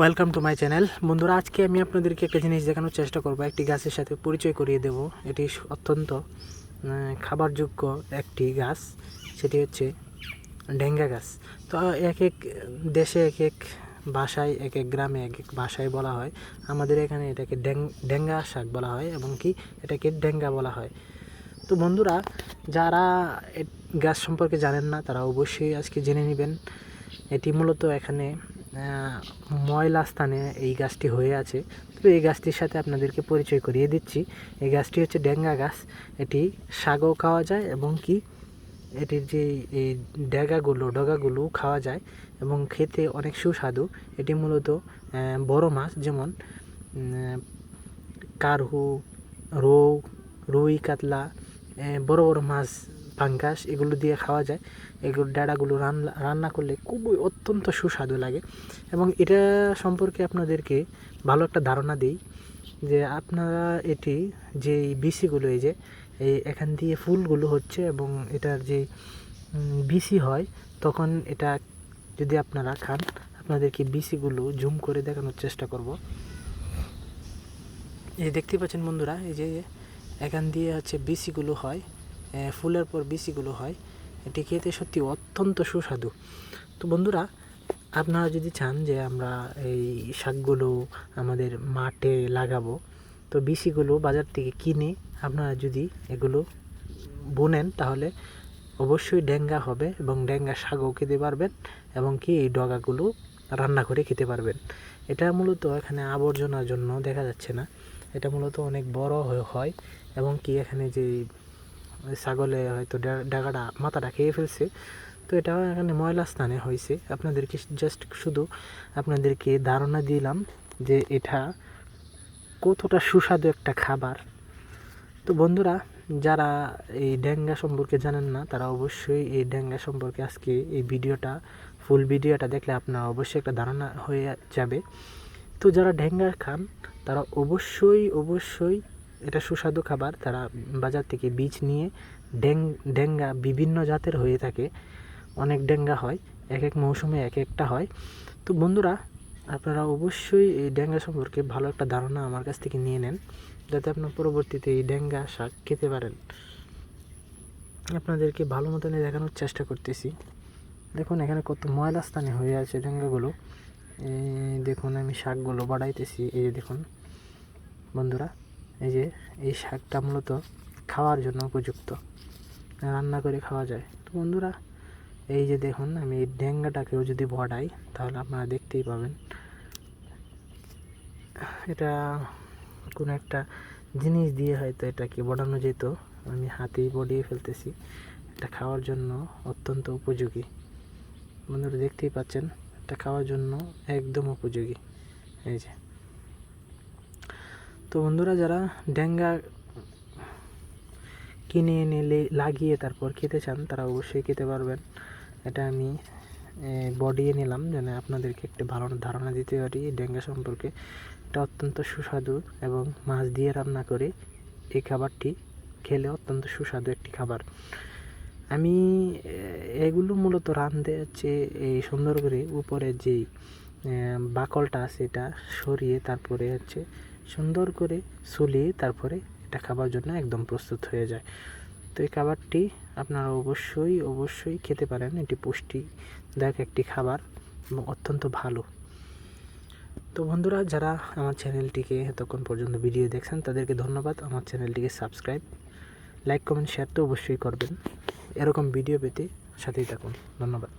Welcome to my channel. বন্ধুরা, আজকে আমি আপনাদেরকে একটা জিনিস দেখানোর চেষ্টা করব, একটি গাছের সাথে পরিচয় করিয়ে দেব। এটি অত্যন্ত খাবারযোগ্য একটি গাছ, সেটি হচ্ছে ডেঙ্গা গাছ। তো এক এক দেশে এক এক ভাষায়, এক এক গ্রামে এক এক ভাষায় বলা হয়। আমাদের এখানে এটাকে ডেঙ্গা শাক বলা হয় এবং কি এটাকে ডেঙ্গা বলা হয়। তো বন্ধুরা, যারা গাছ সম্পর্কে জানেন না তারা অবশ্যই আজকে জেনে নেবেন। এটি মূলত এখানে ময়লা স্থানে এই গাছটি হয়ে আছে। তো এই গাছটির সাথে আপনাদেরকে পরিচয় করিয়ে দিচ্ছি। এই গাছটি হচ্ছে ডেঙ্গা গাছ। এটি শাকও খাওয়া যায় এবং কি এটির যে এই ডগাগুলো খাওয়া যায় এবং খেতে অনেক সুস্বাদু। এটি মূলত বড় মাছ, যেমন কারহু, রৌ, রুই, কাতলা, বড় বড় মাছ, পাঙ্গাস, এগুলো দিয়ে খাওয়া যায়। এগুলো ডাঁড়াগুলো রান্না করলে খুবই অত্যন্ত সুস্বাদু লাগে। এবং এটা সম্পর্কে আপনাদেরকে ভালো একটা ধারণা দিই যে আপনারা এটি যে বিচিগুলো, এই যে এখান দিয়ে ফুলগুলো হচ্ছে এবং এটার যে বিচি হয়, তখন এটা যদি আপনারা খান, আপনাদেরকে বিচিগুলো জুম করে দেখানোর চেষ্টা করব। এই দেখতে পাচ্ছেন বন্ধুরা, এই যে এখান দিয়ে হচ্ছে বিচিগুলো হয়, ফুলের পর বিচিগুলো হয়। এটি খেতে সত্যি অত্যন্ত সুস্বাদু। তো বন্ধুরা, আপনারা যদি চান যে আমরা এই শাকগুলো আমাদের মাঠে লাগাবো, তো বিচিগুলো বাজার থেকে কিনে আপনারা যদি এগুলো বুনেন, তাহলে অবশ্যই ডেঙ্গা হবে এবং ডেঙ্গা শাকও খেতে পারবেন এবং কি এই ডগাগুলো রান্না করে খেতে পারবেন। এটা মূলত এখানে আবর্জনার জন্য দেখা যাচ্ছে না, এটা মূলত অনেক বড় হয় এবং কি এখানে যে ছাগলে হয়তো ডাগাটা মাথাটা খেয়ে ফেলছে, তো এটা এখানে ময়লা স্থানে হয়েছে। আপনাদেরকে জাস্ট শুধু আপনাদেরকে ধারণা দিলাম যে এটা কতটা সুস্বাদু একটা খাবার। তো বন্ধুরা, যারা এই ডেঙ্গা সম্পর্কে জানেন না তারা অবশ্যই এই ডেঙ্গা সম্পর্কে আজকে এই ফুল ভিডিওটা দেখলে আপনার অবশ্যই একটা ধারণা হয়ে যাবে। তো যারা ডেঙ্গা খান তারা অবশ্যই এটা সুস্বাদু খাবার। তারা বাজার থেকে বীজ নিয়ে ডেঙ্গা বিভিন্ন জাতের হয়ে থাকে, অনেক ডেঙ্গা হয়, এক এক মৌসুমে এক একটা হয়। তো বন্ধুরা, আপনারা অবশ্যই এই ডেঙ্গা সম্পর্কে ভালো একটা ধারণা আমার কাছ থেকে নিয়ে নেন, যাতে আপনার পরবর্তীতে এই ডেঙ্গা শাক খেতে পারেন। আপনাদেরকে ভালো মতন দেখানোর চেষ্টা করতেছি। দেখুন এখানে কত ময়লা স্থানে হয়ে আছে ডেঙ্গাগুলো। দেখুন আমি শাকগুলো বাড়াইতেছি। এই যে দেখুন বন্ধুরা, এই যে এই শাকটা মূলত খাওয়ার জন্য উপযুক্ত, রান্না করে খাওয়া যায়। তো বন্ধুরা, এই যে দেখুন আমি এই ডেঙ্গাটাকেও যদি বড়াই তাহলে আপনারা দেখতেই পাবেন এটা কোনো একটা জিনিস দিয়ে হয়তো এটাকে বড়ানো যেত। আমি হাতেই বড়িয়ে ফেলতেছি। এটা খাওয়ার জন্য অত্যন্ত উপযোগী। বন্ধুরা দেখতেই পাচ্ছেন, এটা খাওয়ার জন্য একদম উপযোগী। এই যে, তো বন্ধুরা, যারা ডেঙ্গা কিনে এনে লাগিয়ে তারপর খেতে চান তারা অবশ্যই খেতে পারবেন। এটা আমি বডিয়ে নিলাম যেন আপনাদেরকে একটা ভালো ধারণা দিতে পারি ডেঙ্গা সম্পর্কে। এটা অত্যন্ত সুস্বাদু এবং মাছ দিয়ে রান্না করে এই খাবারটি খেলে অত্যন্ত সুস্বাদু একটি খাবার। আমি এগুলো মূলত রাঁধতে হচ্ছে এই সুন্দর করে উপরে যেই বাকলটা আছে এটা সরিয়ে তারপরে হচ্ছে সুন্দর করে সুলিয়ে তারপরে এটা খাবার জন্য একদম প্রস্তুত হয়ে যায়। তো এই খাবারটি আপনারা অবশ্যই খেতে পারেন। এটি পুষ্টিদায়ক একটি খাবার এবং অত্যন্ত ভালো। তো বন্ধুরা, যারা আমার চ্যানেলটিকে এতক্ষণ পর্যন্ত ভিডিও দেখছেন তাদেরকে ধন্যবাদ। আমার চ্যানেলটিকে সাবস্ক্রাইব, লাইক, কমেন্ট, শেয়ার তো অবশ্যই করবেন। এরকম ভিডিও পেতে সাথেই থাকুন। ধন্যবাদ।